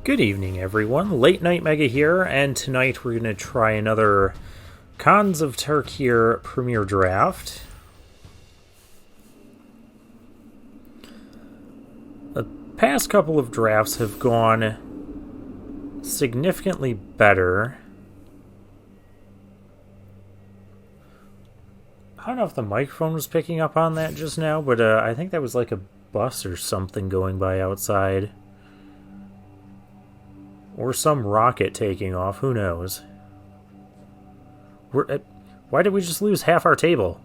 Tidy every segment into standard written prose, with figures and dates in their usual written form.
Good evening, everyone. Late Night Mega here, and tonight we're going to try another Cons of Tarkir Premier Draft. The past couple of drafts have gone significantly better. I don't know if the microphone was picking up on that just now, but I think that was like a bus or something going by outside. Or some rocket taking off, who knows? Why did we just lose half our table?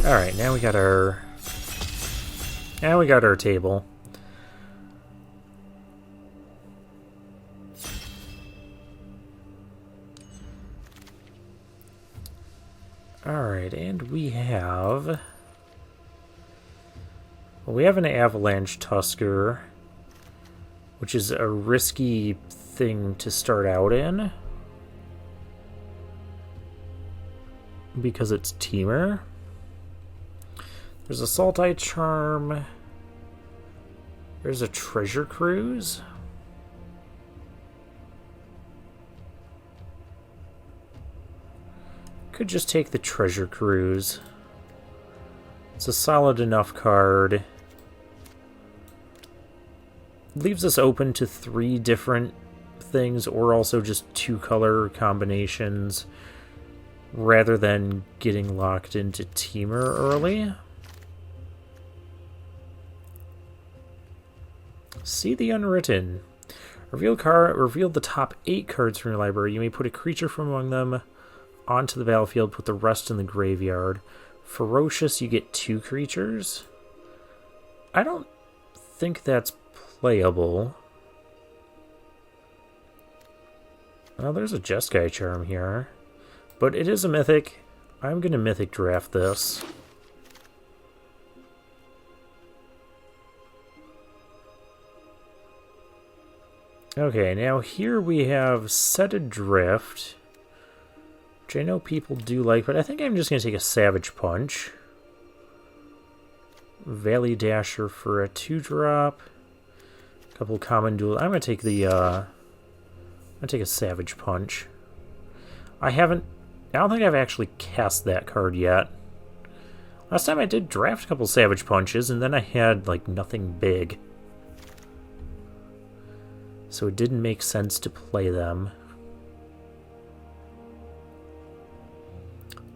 Alright, now we got our table. Alright, and we have an Avalanche Tusker, which is a risky thing to start out in because it's Teamer. There's a Saltite Charm. There's a Treasure Cruise. Could just take the Treasure Cruise. It's a solid enough card. Leaves us open to 3 different things, or also just 2 color combinations, rather than getting locked into Teamer early. See the Unwritten. Reveal the top 8 cards from your library. You may put a creature from among them onto the battlefield, put the rest in the graveyard. Ferocious, you get 2 creatures. I don't think that's playable. Well, there's a Jeskai Charm here. But it is a mythic. I'm going to mythic draft this. Okay, now here we have Set Adrift, which I know people do like, but I think I'm just going to take a Savage Punch. Valley Dasher for a 2-drop. A couple common dual. I'm going to take a Savage Punch. I don't think I've actually cast that card yet. Last time I did draft a couple Savage Punches, and then I had, like, nothing big. So it didn't make sense to play them.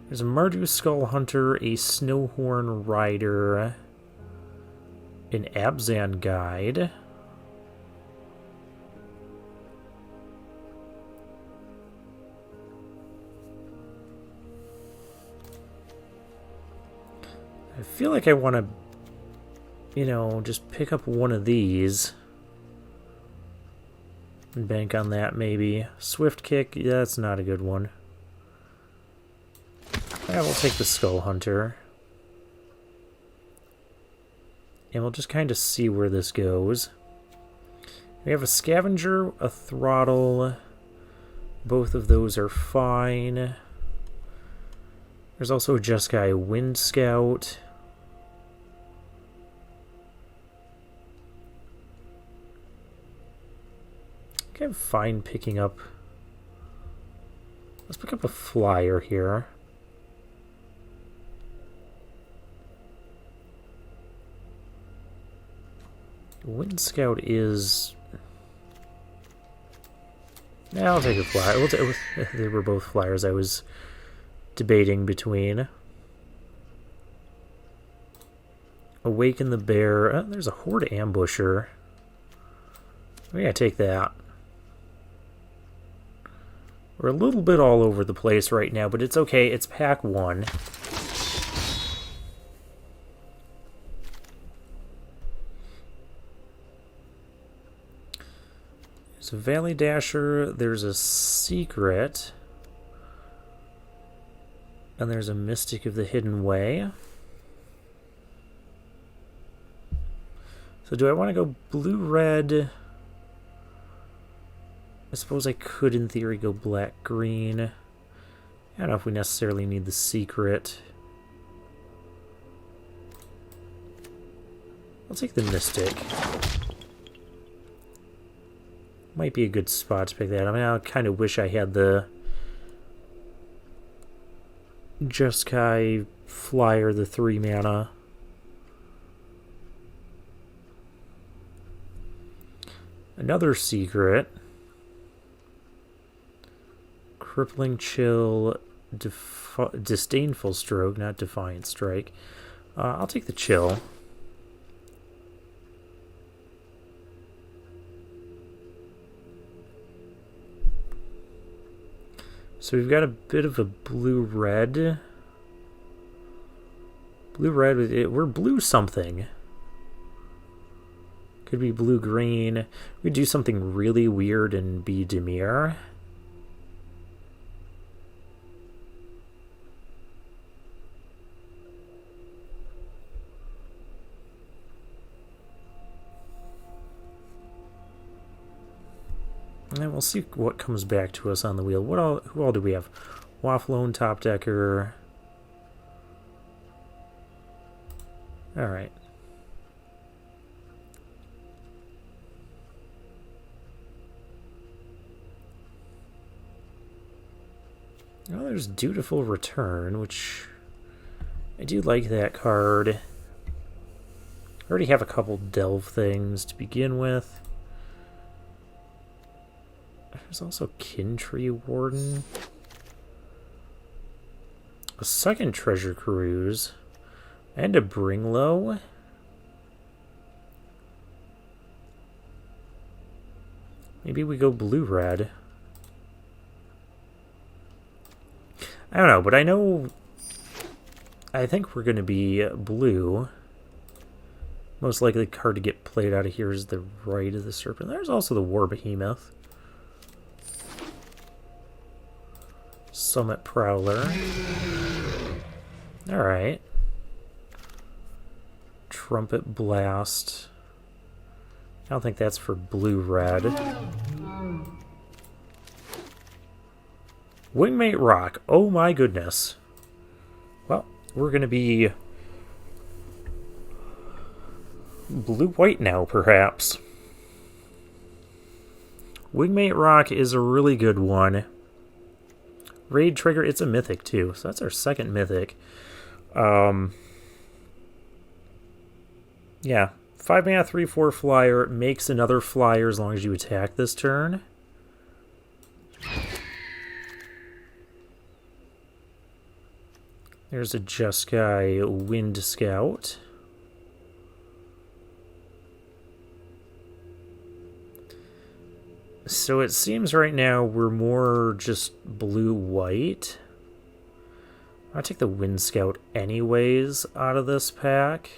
There's a Mardu Skull Hunter, a Snowhorn Rider, an Abzan Guide, I feel like I want to, just pick up one of these. And bank on that, maybe. Swift Kick, yeah, that's not a good one. Yeah, we'll take the Skull Hunter. And we'll just kind of see where this goes. We have a Scavenger, a Throttle. Both of those are fine. There's also a Jeskai Wind Scout. I'm fine picking up. Let's pick up a flyer here. Wind Scout is. Yeah, I'll take a flyer. They were both flyers I was debating between. Awaken the Bear. There's a Horde Ambusher. We gotta take that. We're a little bit all over the place right now, but it's okay. It's pack 1. There's a Valley Dasher, there's a Secret, and there's a Mystic of the Hidden Way. So do I want to go blue-red? I suppose I could, in theory, go black-green. I don't know if we necessarily need the Secret. I'll take the Mystic. Might be a good spot to pick that. I mean, I kind of wish I had the Jeskai Flyer, the 3 mana. Another Secret. Crippling Chill, Disdainful Stroke, not Defiant Strike. I'll take the Chill. So we've got a bit of a blue-red. Blue-red, we're blue something. Could be blue-green. We do something really weird and be Dimir. And we'll see what comes back to us on the wheel. Who all do we have? Wafflone, Top Decker. Alright. Well, there's Dutiful Return, which I do like that card. I already have a couple Delve things to begin with. There's also Kintree Warden. A second Treasure Cruise. And a Bringlow. Maybe we go blue-red. I don't know, but I think we're going to be blue. Most likely card to get played out of here is the Rite of the Serpent. There's also the War Behemoth. Summit Prowler. Alright. Trumpet Blast. I don't think that's for blue-red. Wingmate Rock. Oh my goodness. Well, we're going to be blue-white now, perhaps. Wingmate Rock is a really good one. Raid Trigger, it's a mythic too, so that's our second mythic. Yeah, 5 mana, 3/4 flyer, makes another flyer as long as you attack this turn. There's a Jeskai Wind Scout. So it seems right now we're more just blue-white. I'll take the Wind Scout anyways out of this pack.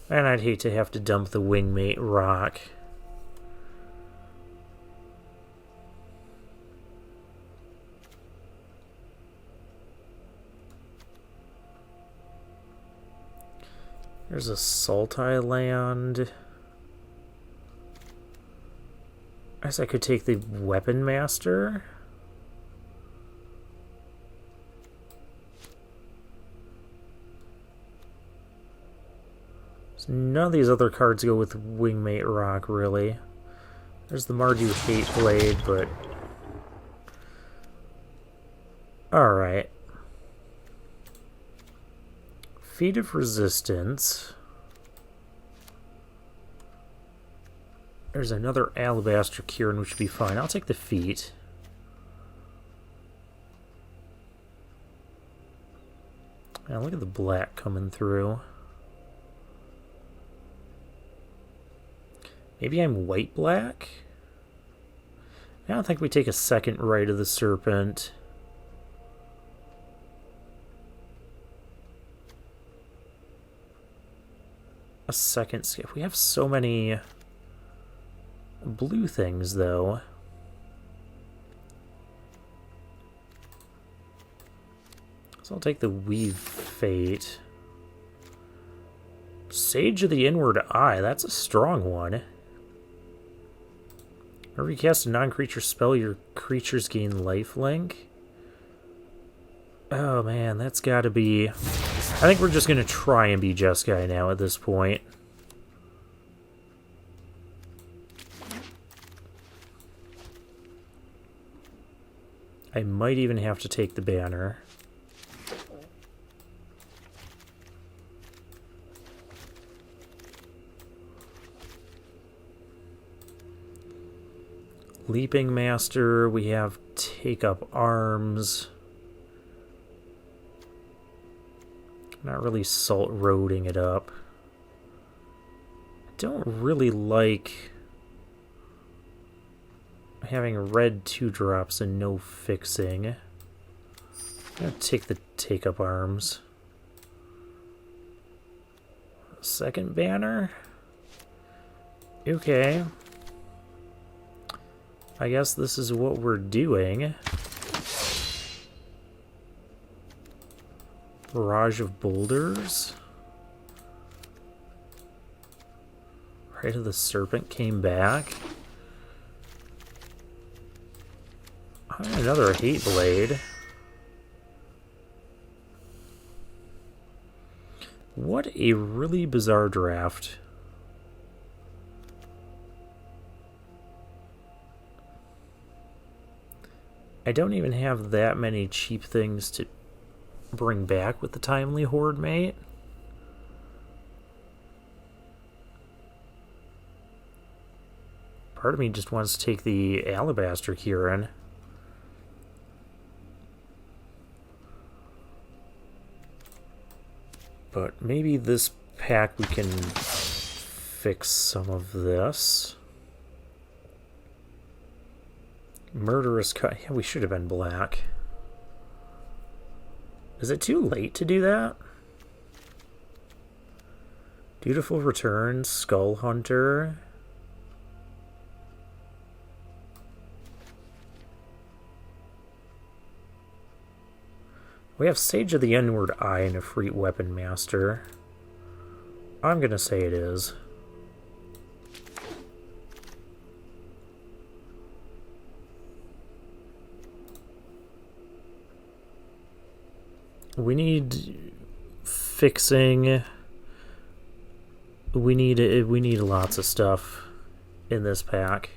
And I'd hate to have to dump the Wingmate Rock. There's a Sultai land. I guess I could take the Weapon Master. So none of these other cards go with Wingmate Rock, really. There's the Mardu Hate Blade, but... Alright. Feat of Resistance. There's another Alabaster Kieran, which would be fine. I'll take the Feat. Now look at the black coming through. Maybe I'm white-black? I don't think we take a second Rite of the Serpent. A second skip. We have so many blue things, though. So I'll take the Weave Fate. Sage of the Inward Eye. That's a strong one. Whenever you cast a non-creature spell, your creatures gain lifelink. Oh man, that's gotta be... I think we're just gonna try and be Jeskai now at this point. I might even have to take the banner. Leaping Master, we have Take Up Arms. Not really Salt Roading it up. I don't really like having red 2-drops and no fixing. I'm gonna take the Take Up Arms. Second banner? Okay. I guess this is what we're doing. Barrage of Boulders. Rite of the Serpent came back. Another Hate Blade. What a really bizarre draft. I don't even have that many cheap things to bring back with the Timely Horde Mate. Part of me just wants to take the Alabaster Kieran. But maybe this pack we can fix some of this. Murderous Cut. Yeah, we should have been black. Is it too late to do that? Dutiful Return, Skull Hunter. We have Sage of the Inward Eye and a Free Weapon Master. I'm gonna say it is. We need fixing. We need lots of stuff in this pack.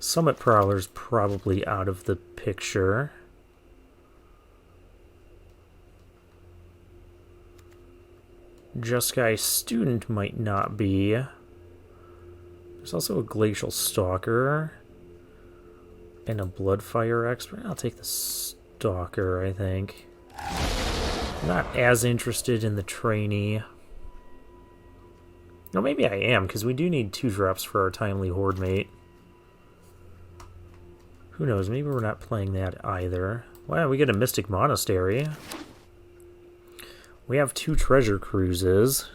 Summit Prowler's probably out of the picture. Jeskai Student might not be. There's also a Glacial Stalker and a Bloodfire Expert. I'll take the Stalker, I think. I'm not as interested in the Trainee. No, maybe I am, because we do need 2-drops for our Timely Horde Mate. Who knows, maybe we're not playing that either. Wow, we get a Mystic Monastery. We have 2 Treasure Cruises.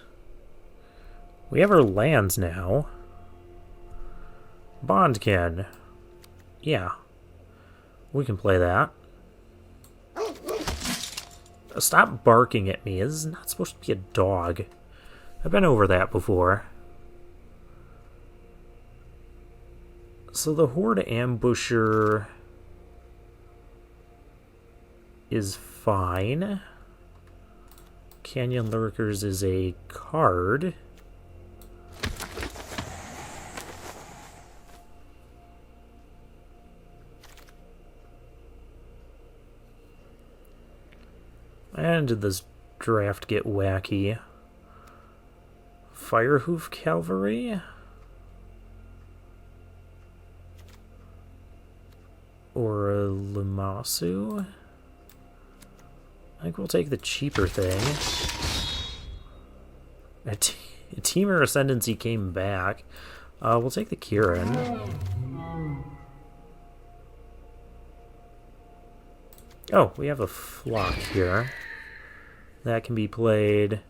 We have our lands now. Bondkin. Yeah. We can play that. Stop barking at me. This is not supposed to be a dog. I've been over that before. So the Horde Ambusher is fine. Canyon Lurkers is a card. And did this draft get wacky? Firehoof Cavalry? Or a Limasu? I think we'll take the cheaper thing. A Teamer Ascendancy came back. We'll take the Kieran. Oh, we have a flock here. That can be played.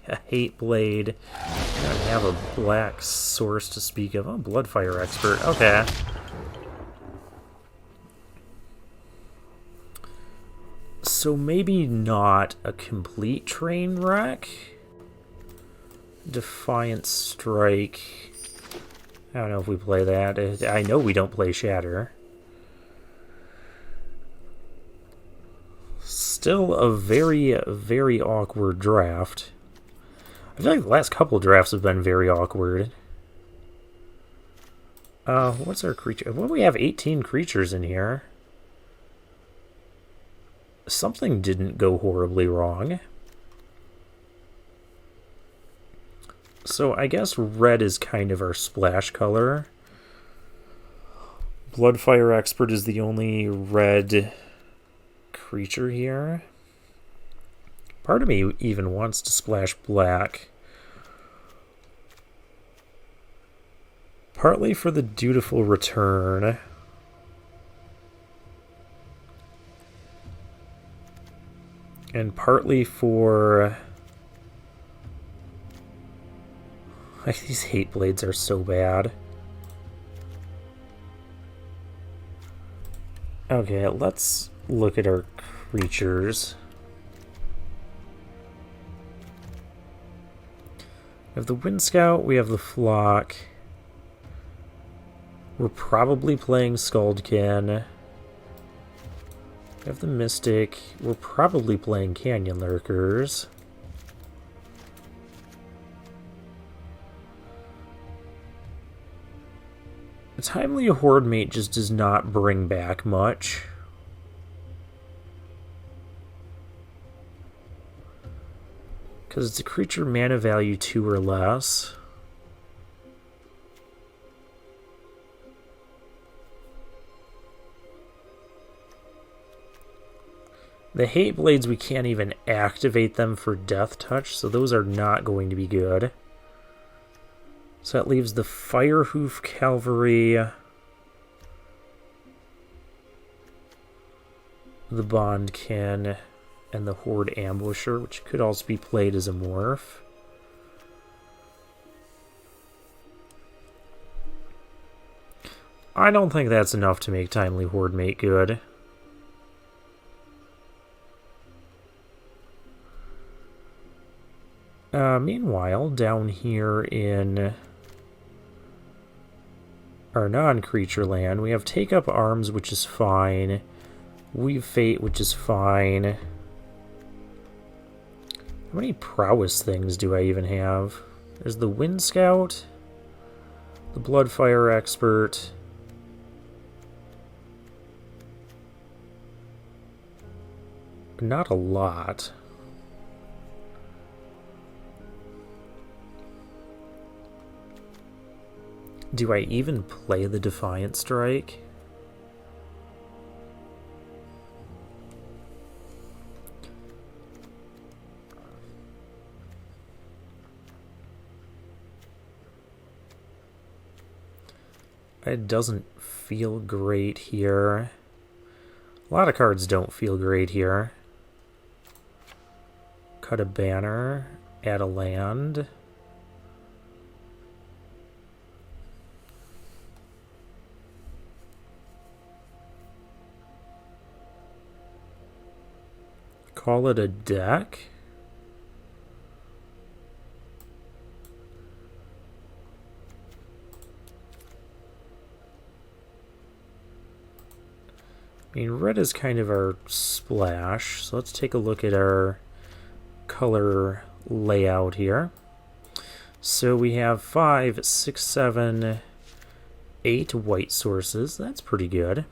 A hate blade. I don't have a black source to speak of. Oh, Bloodfire Expert. Okay. So maybe not a complete train wreck. Defiant Strike. I don't know if we play that. I know we don't play Shatter. Still a very, very awkward draft. I feel like the last couple drafts have been very awkward. What's our creature? Well, we have 18 creatures in here. Something didn't go horribly wrong. So I guess red is kind of our splash color. Bloodfire Expert is the only red creature here. Part of me even wants to splash black. Partly for the dutiful return. And partly for... These hate blades are so bad. Okay, let's look at our creatures. We have the Wind Scout, we have the Flock. We're probably playing Skuldkin. We have the Mystic. We're probably playing Canyon Lurkers. The Timely Horde Mate just does not bring back much. Because it's a creature mana value 2 or less. The Hate Blades, we can't even activate them for Death Touch, so those are not going to be good. So that leaves the Firehoof Cavalry, the Bondkin, and the Horde Ambusher, which could also be played as a morph. I don't think that's enough to make Timely Horde Mate good. Meanwhile, down here in our non-creature land, we have Take Up Arms, which is fine. Weave Fate, which is fine. How many prowess things do I even have? There's the Wind Scout, the Bloodfire Expert, not a lot. Do I even play the Defiant Strike? It doesn't feel great here. A lot of cards don't feel great here. Cut a banner, add a land. Call it a deck. I mean, red is kind of our splash, so let's take a look at our color layout here. So we have 5, 6, 7, 8 white sources. That's pretty good.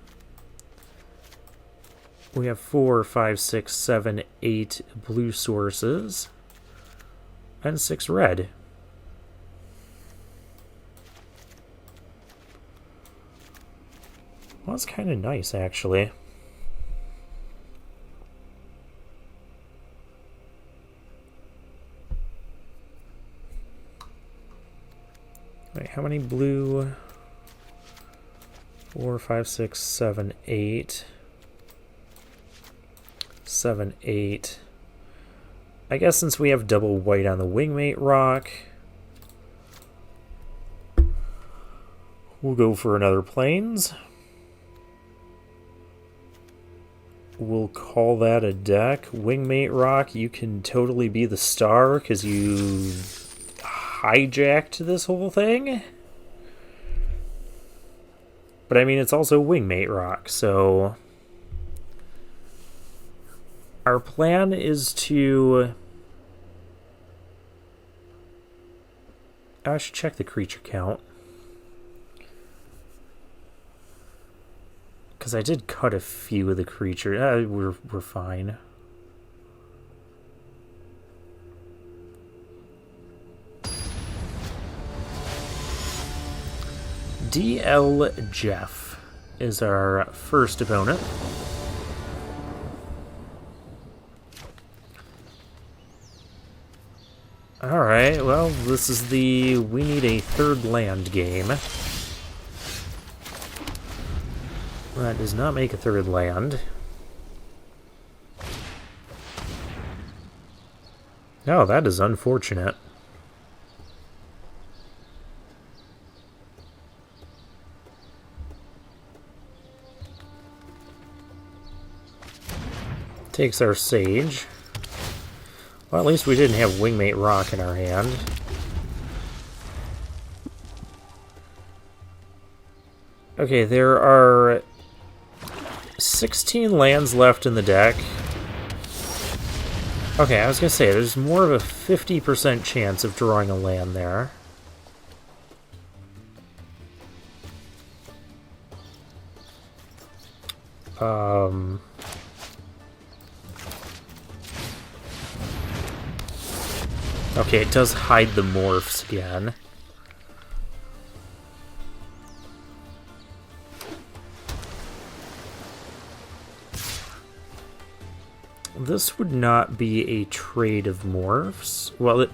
We have 4, 5, 6, 7, 8 blue sources, and 6 red. Well, that's kind of nice, actually. Wait, how many blue? 4, 5, 6, 7, 8. 7, 8. I guess since we have double white on the wingmate rock, we'll go for another plains. We'll call that a deck. Wingmate rock, you can totally be the star because you hijacked this whole thing. But I mean, it's also wingmate rock, so our plan is to... I should check the creature count. Because I did cut a few of the creatures. We're fine. DL Jeff is our first opponent. Alright, well, this is the we need a third land game. That does not make a third land. Oh, that is unfortunate. Takes our sage. Well, at least we didn't have wingmate rock in our hand. Okay, there are 16 lands left in the deck. Okay, I was gonna say, there's more of a 50% chance of drawing a land there. Okay, it does hide the morphs again. This would not be a trade of morphs. Well,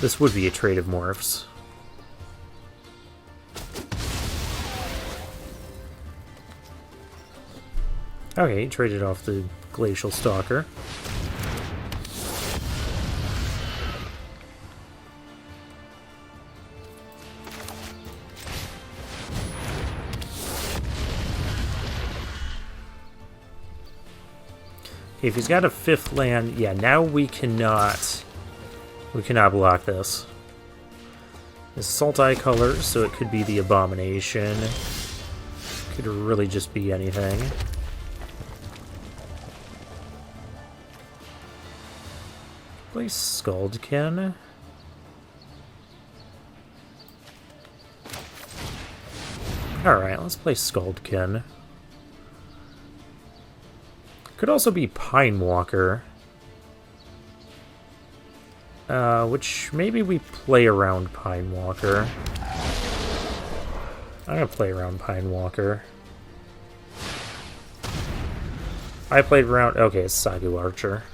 this would be a trade of morphs. Okay, he traded off the Glacial Stalker. If he's got a 5th land, yeah, now we cannot block this. It's Sultai colors, so it could be the Abomination. Could really just be anything. Play Skuldkin. Alright, let's play Skuldkin. Could also be Pine Walker. Which maybe we play around Pine Walker. I'm gonna play around Pine Walker. I played around... Okay, it's Sagu Archer.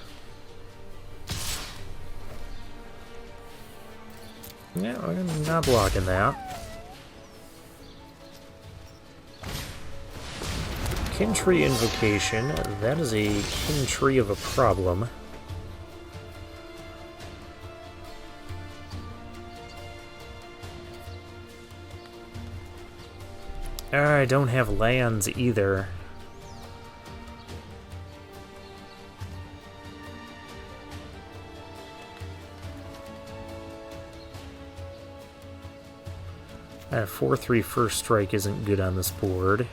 Yeah, I'm not blocking that. Kin Tree Invocation. That is a Kin Tree of a problem. I don't have lands either. That 4/3 first strike isn't good on this board.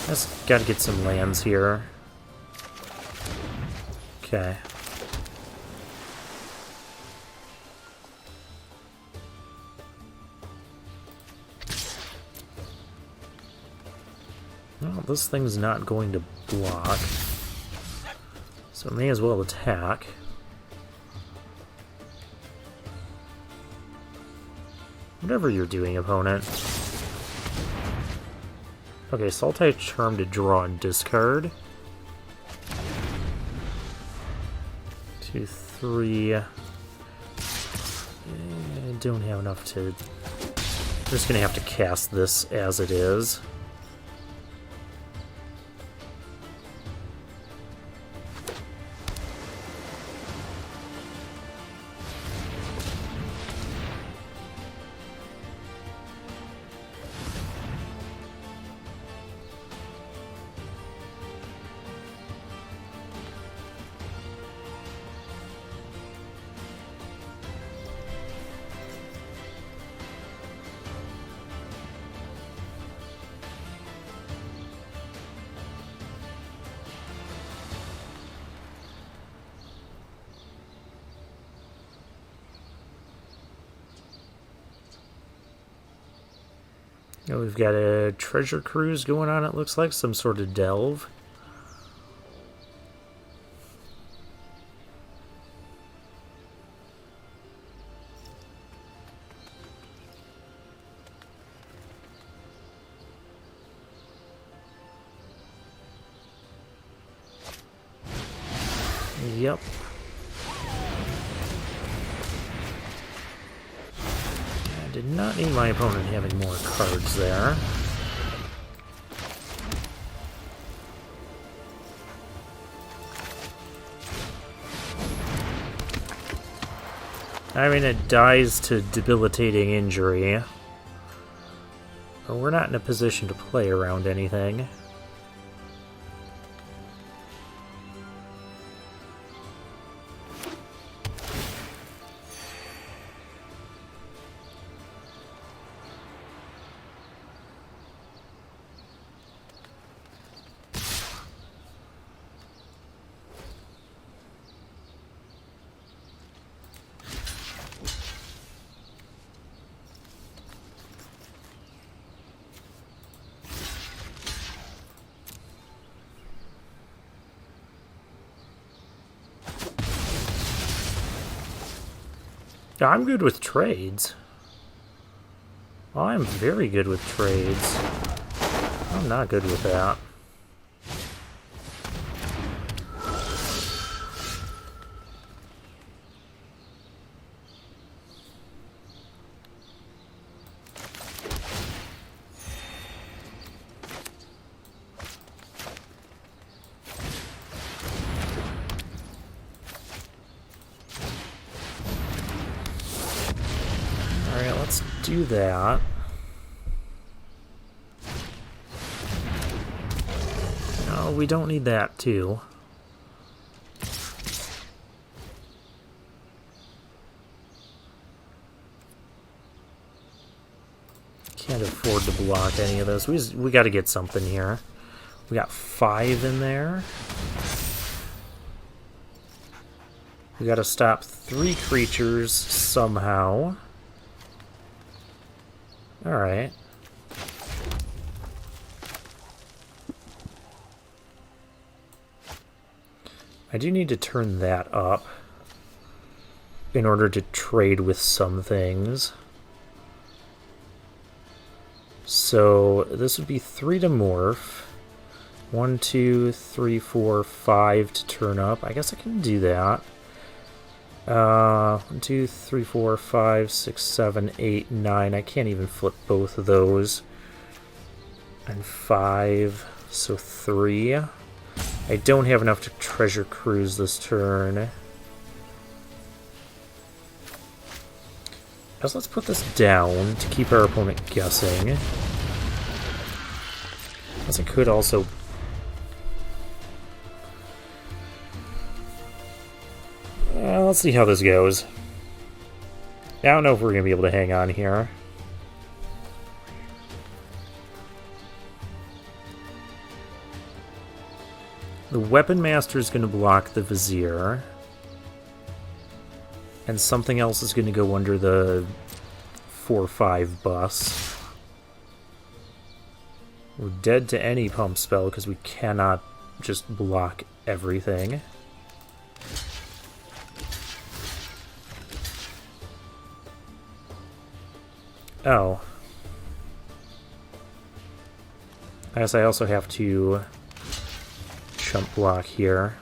Just gotta get some lands here. Okay. Well, this thing's not going to block, so it may as well attack. Whatever you're doing, opponent. Okay, Sultai Charm to draw and discard. 2, 3. I don't have enough to... I'm just gonna have to cast this as it is. Oh, we've got a treasure cruise going on, it looks like. Some sort of delve. Yep. I did not need my opponent having more cards there. I mean, it dies to debilitating injury. But we're not in a position to play around anything. I'm good with trades. I'm very good with trades. I'm not good with that. Alright, let's do that. No, we don't need that, too. Can't afford to block any of those. We got to get something here. We got 5 in there. We got to stop 3 creatures somehow. Alright. I do need to turn that up in order to trade with some things. So this would be 3 to morph. 1, 2, 3, 4, 5 to turn up. I guess I can do that. 1, 2, 3, 4, 5, 6, 7, 8, 9. I can't even flip both of those. And 5, so 3. I don't have enough to treasure cruise this turn. I guess let's put this down to keep our opponent guessing. I guess I could also... let's see how this goes. I don't know if we're going to be able to hang on here. The Weapon Master is going to block the Vizier. And something else is going to go under the 4/5 bus. We're dead to any pump spell because we cannot just block everything. Oh. I guess I also have to chump block here.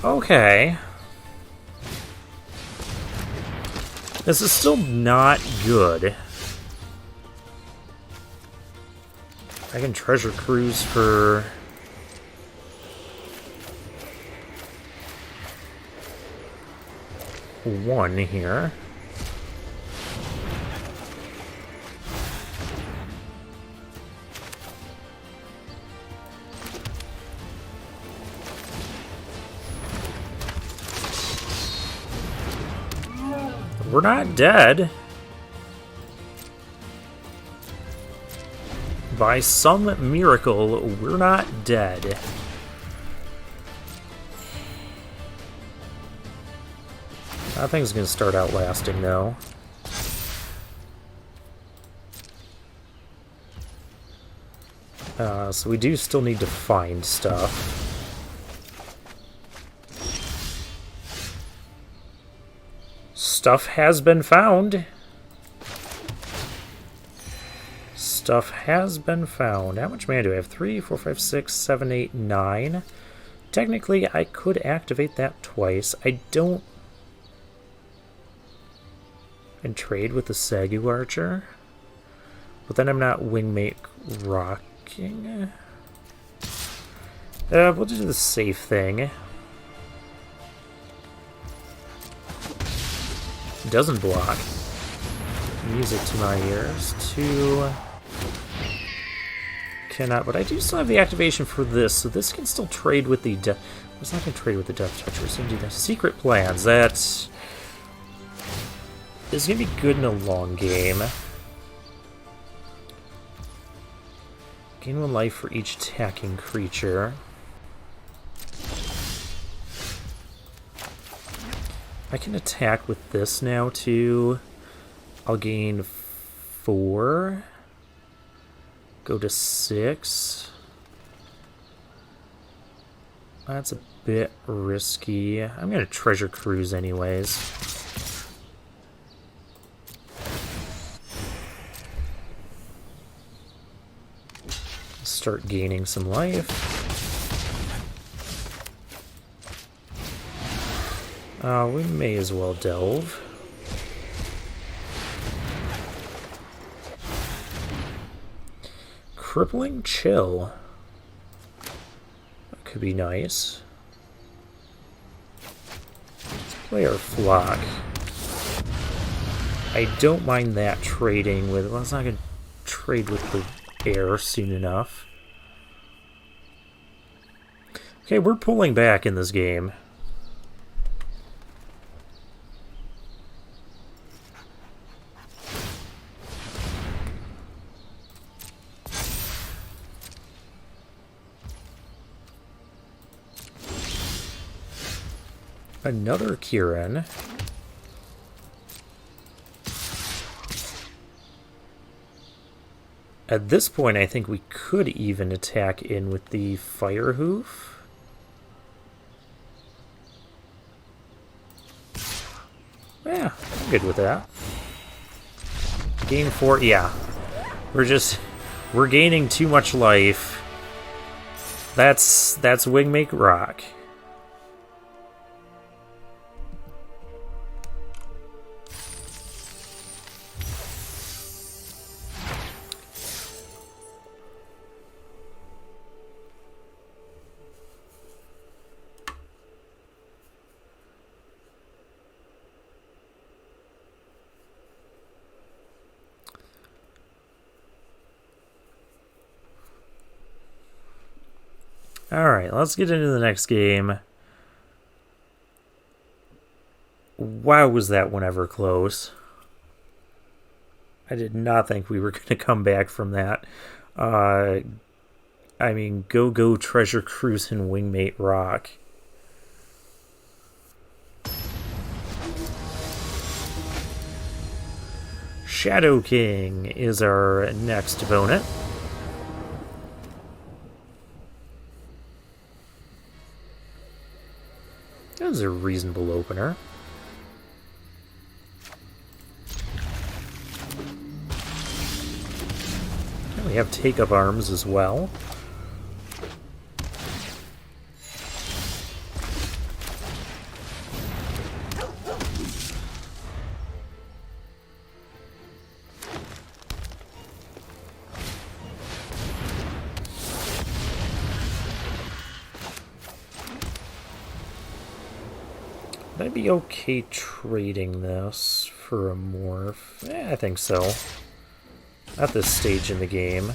Okay. This is still not good. I can treasure cruise for... one here. We're not dead. By some miracle, we're not dead. That thing's gonna start outlasting, though. So we do still need to find stuff. Stuff has been found. Stuff has been found. How much mana do I have? 3, 4, 5, 6, 7, 8, 9. Technically, I could activate that twice. I don't... And trade with the Sagu Archer. But then I'm not Wingmate rocking. We'll do the safe thing. Doesn't block. Music to my ears. 2. Cannot, but I do still have the activation for this, so this can still trade with the it's not going to trade with the Death Toucher. It's going to do the Secret Plans. That is going to be good in a long game. Gain 1 life for each attacking creature. I can attack with this now, too. I'll gain 4. Go to 6. That's a bit risky. I'm going to Treasure Cruise anyways. Start gaining some life. We may as well delve. Crippling Chill. That could be nice. Let's play our Flock. I don't mind that trading with... Well, it's not going to trade with the air soon enough. Okay, we're pulling back in this game. Another Kieran. At this point, I think we could even attack in with the Fire Hoof. Yeah, I'm good with that. Gain 4, yeah. We're gaining too much life. That's Wingmate Rock. Alright, let's get into the next game. Wow, was that one ever close. I did not think we were going to come back from that. I mean, go Treasure Cruise and Wingmate Rock. Shadow King is our next opponent. That was a reasonable opener. And we have take-up arms as well. Would I be okay trading this for a morph? I think so. At this stage in the game.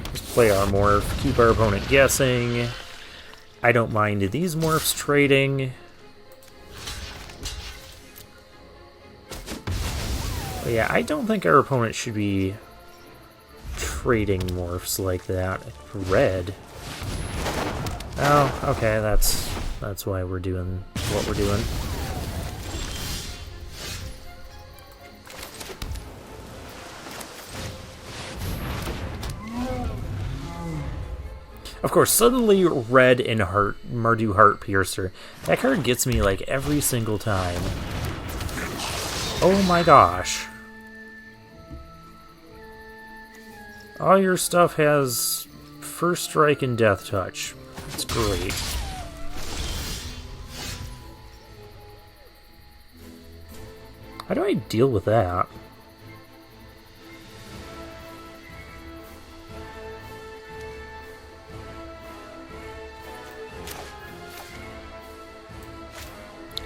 Let's play our morph, keep our opponent guessing. I don't mind these morphs trading. But yeah, I don't think our opponent should be trading morphs like that. Red. Oh, okay, that's why we're doing what we're doing. Of course, suddenly red and Mardu Heart Piercer. That card gets me like every single time. Oh my gosh. All your stuff has First Strike and Death Touch. That's great. How do I deal with that?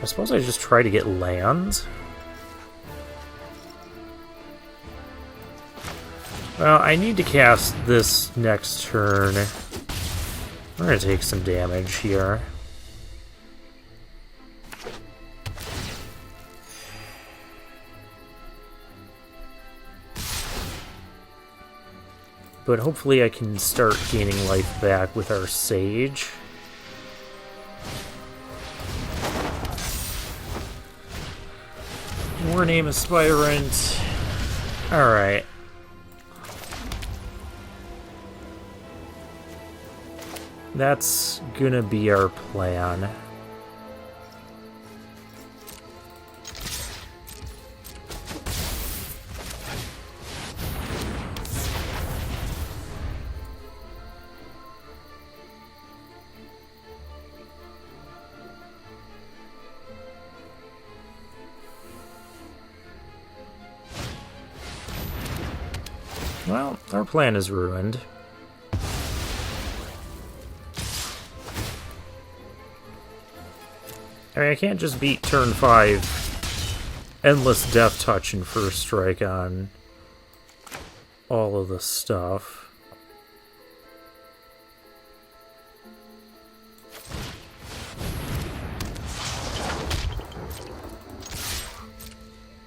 I suppose I just try to get lands. Well, I need to cast this next turn. We're going to take some damage here. But hopefully I can start gaining life back with our Sage. War Name Aspirant. Alright. That's gonna be our plan. Well, our plan is ruined. I mean, I can't just beat turn 5 endless Death Touch and First Strike on all of the stuff.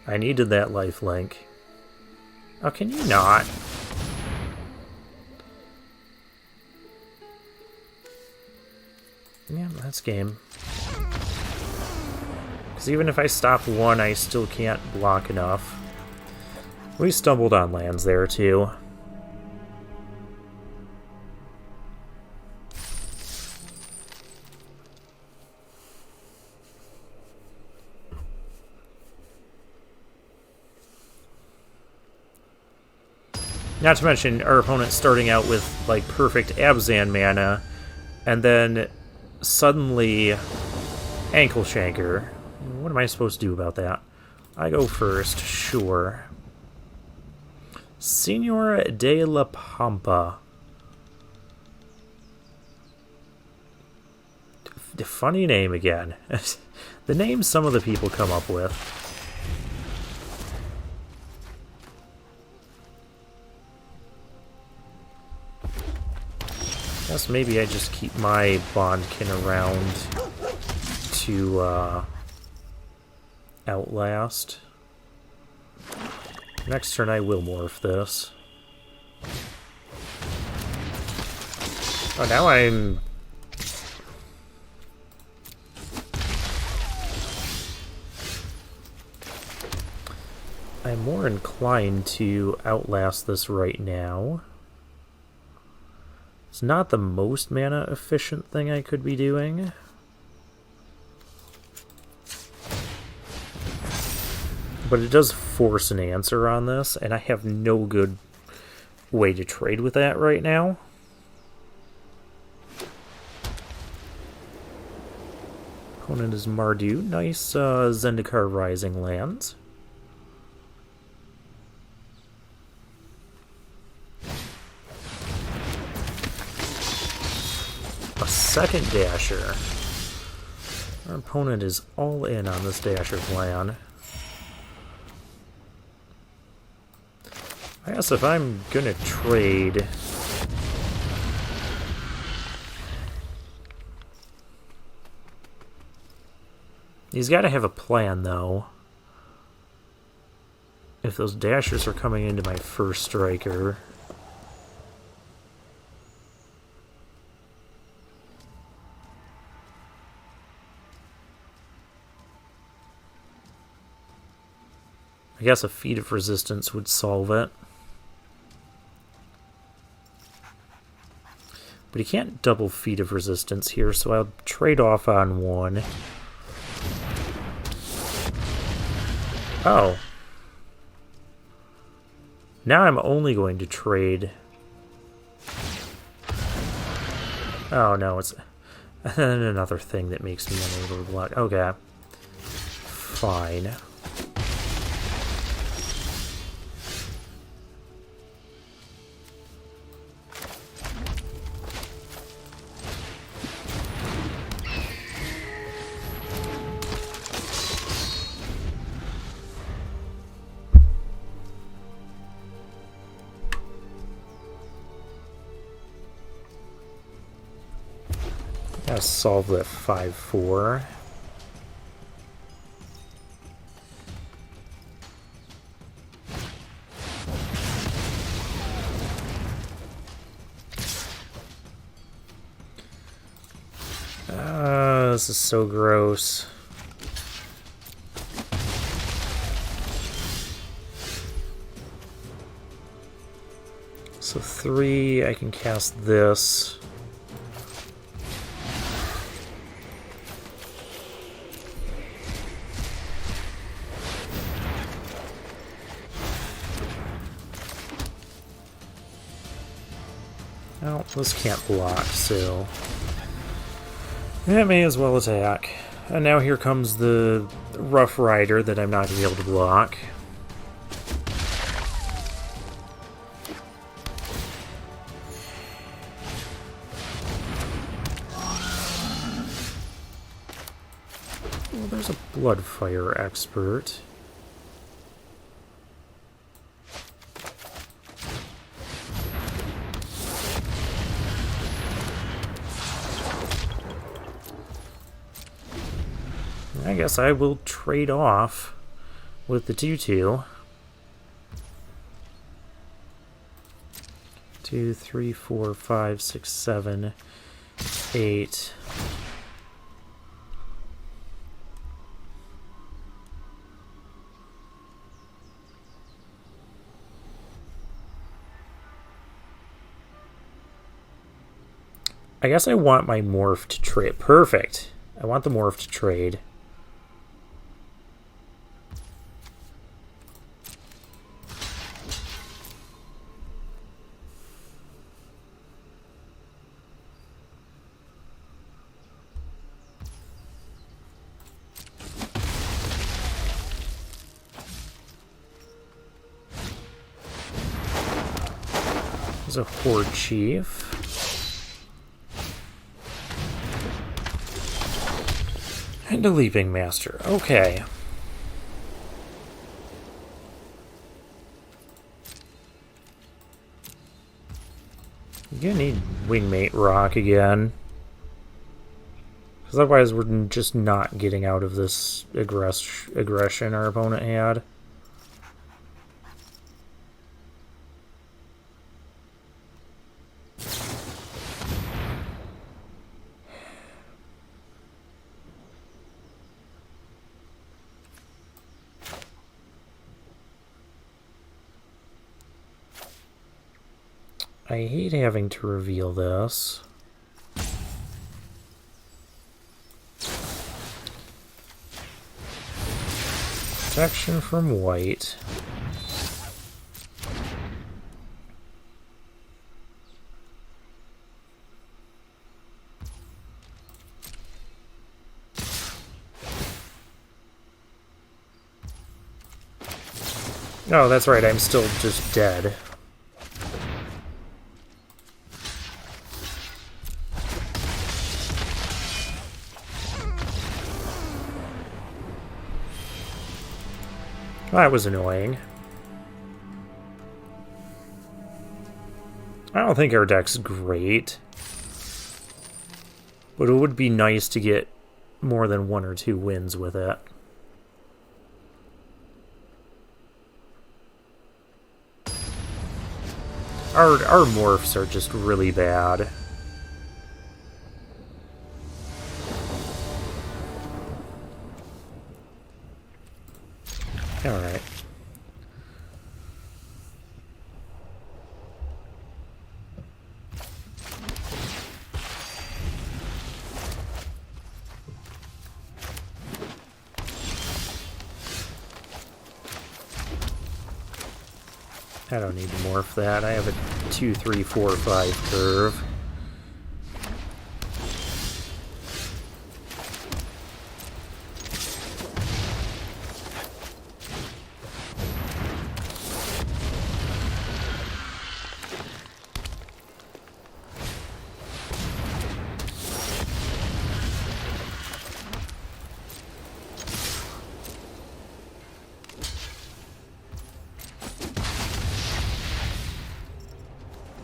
I needed that lifelink. Oh, can you not? Yeah, that's game. Because even if I stop one, I still can't block enough. We stumbled on lands there, too. Not to mention our opponent starting out with, like, perfect Abzan mana, and then suddenly Ankle Shanker. What am I supposed to do about that? I go first, sure. Senor de la Pampa. Funny name again. The names some of the people come up with. Guess maybe I just keep my Bondkin around to outlast. Next turn I will morph this. Oh, now I'm... I'm more inclined to outlast this right now. It's not the most mana efficient thing I could be doing. But it does force an answer on this, and I have no good way to trade with that right now. Opponent is Mardu. Nice Zendikar Rising lands. A second Dasher. Our opponent is all in on this Dasher plan. I guess if I'm gonna trade... He's gotta have a plan, though. If those Dashers are coming into my first striker... I guess a feat of resistance would solve it. But he can't double feat of resistance here, so I'll trade off on one. Oh. Now I'm only going to trade... Oh no, it's another thing that makes me unable to block. Okay. Fine. Gotta solve that 5-4. This is so gross. So 3, I can cast this. Oh, this can't block, so it may as well attack. And now here comes the Rough Rider that I'm not going to be able to block. Well, there's a Bloodfire expert. I guess I will trade off with the 2-2. 2, 3, 4, 5, 6, 7, 8. I guess I want my morph to trade. Perfect. I want the morph to trade. There's a Horde Chief. And a Leaping Master. Okay. You're gonna need Wingmate Rock again. Because otherwise we're just not getting out of this aggression our opponent had. I hate having to reveal this. Protection from white. Oh, that's right, I'm still just dead. That was annoying. I don't think our deck's great, but it would be nice to get more than 1 or 2 wins with it. Our morphs are just really bad. Alright. I don't need to morph that. I have a 2, 3, 4, 5 curve.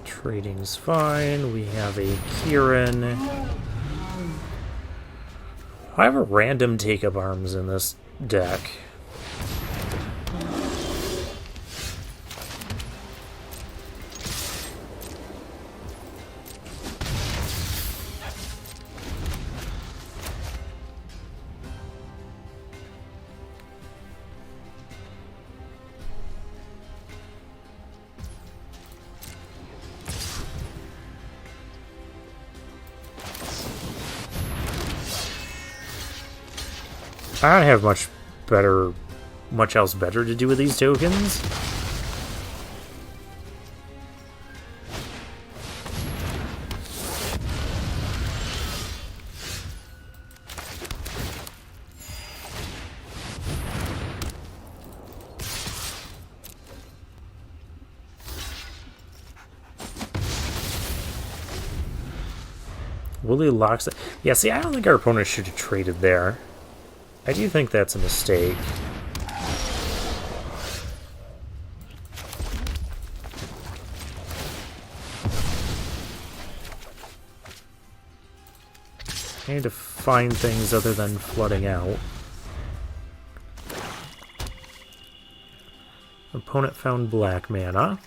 Trading's fine. We have a Kieran. I have a random take-up arms in this deck. I don't have much else better to do with these tokens. Willie locks it. Yeah, see, I don't think our opponent should have traded there. I do think that's a mistake. I need to find things other than flooding out. Opponent found black mana.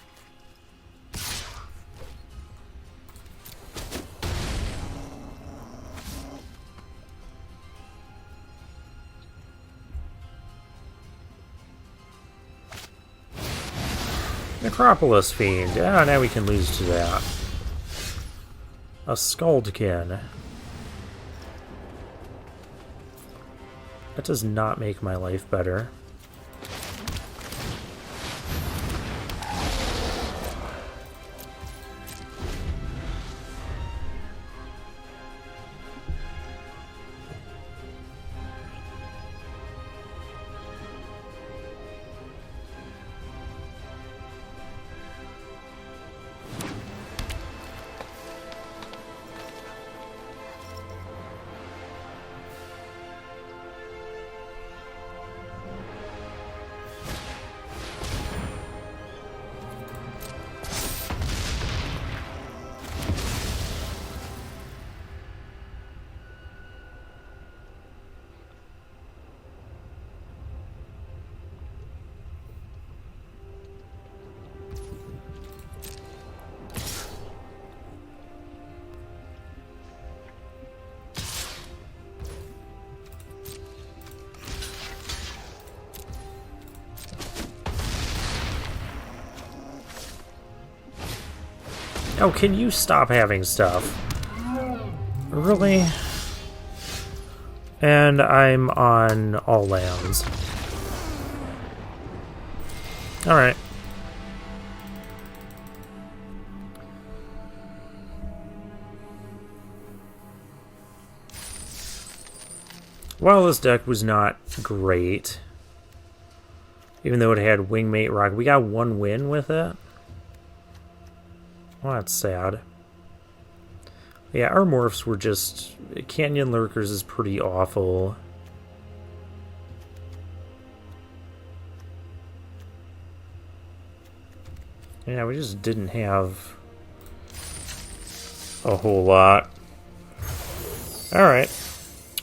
Necropolis Fiend. Ah, now we can lose to that. A Skuldkin. That does not make my life better. Oh, can you stop having stuff? Really? And I'm on all lands. Alright. Well, this deck was not great. Even though it had Wingmate Rock. We got one win with it. Well, that's sad. Yeah, our morphs were just... Canyon Lurkers is pretty awful. Yeah, we just didn't have a whole lot. Alright.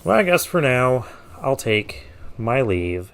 Well, I guess for now, I'll take my leave.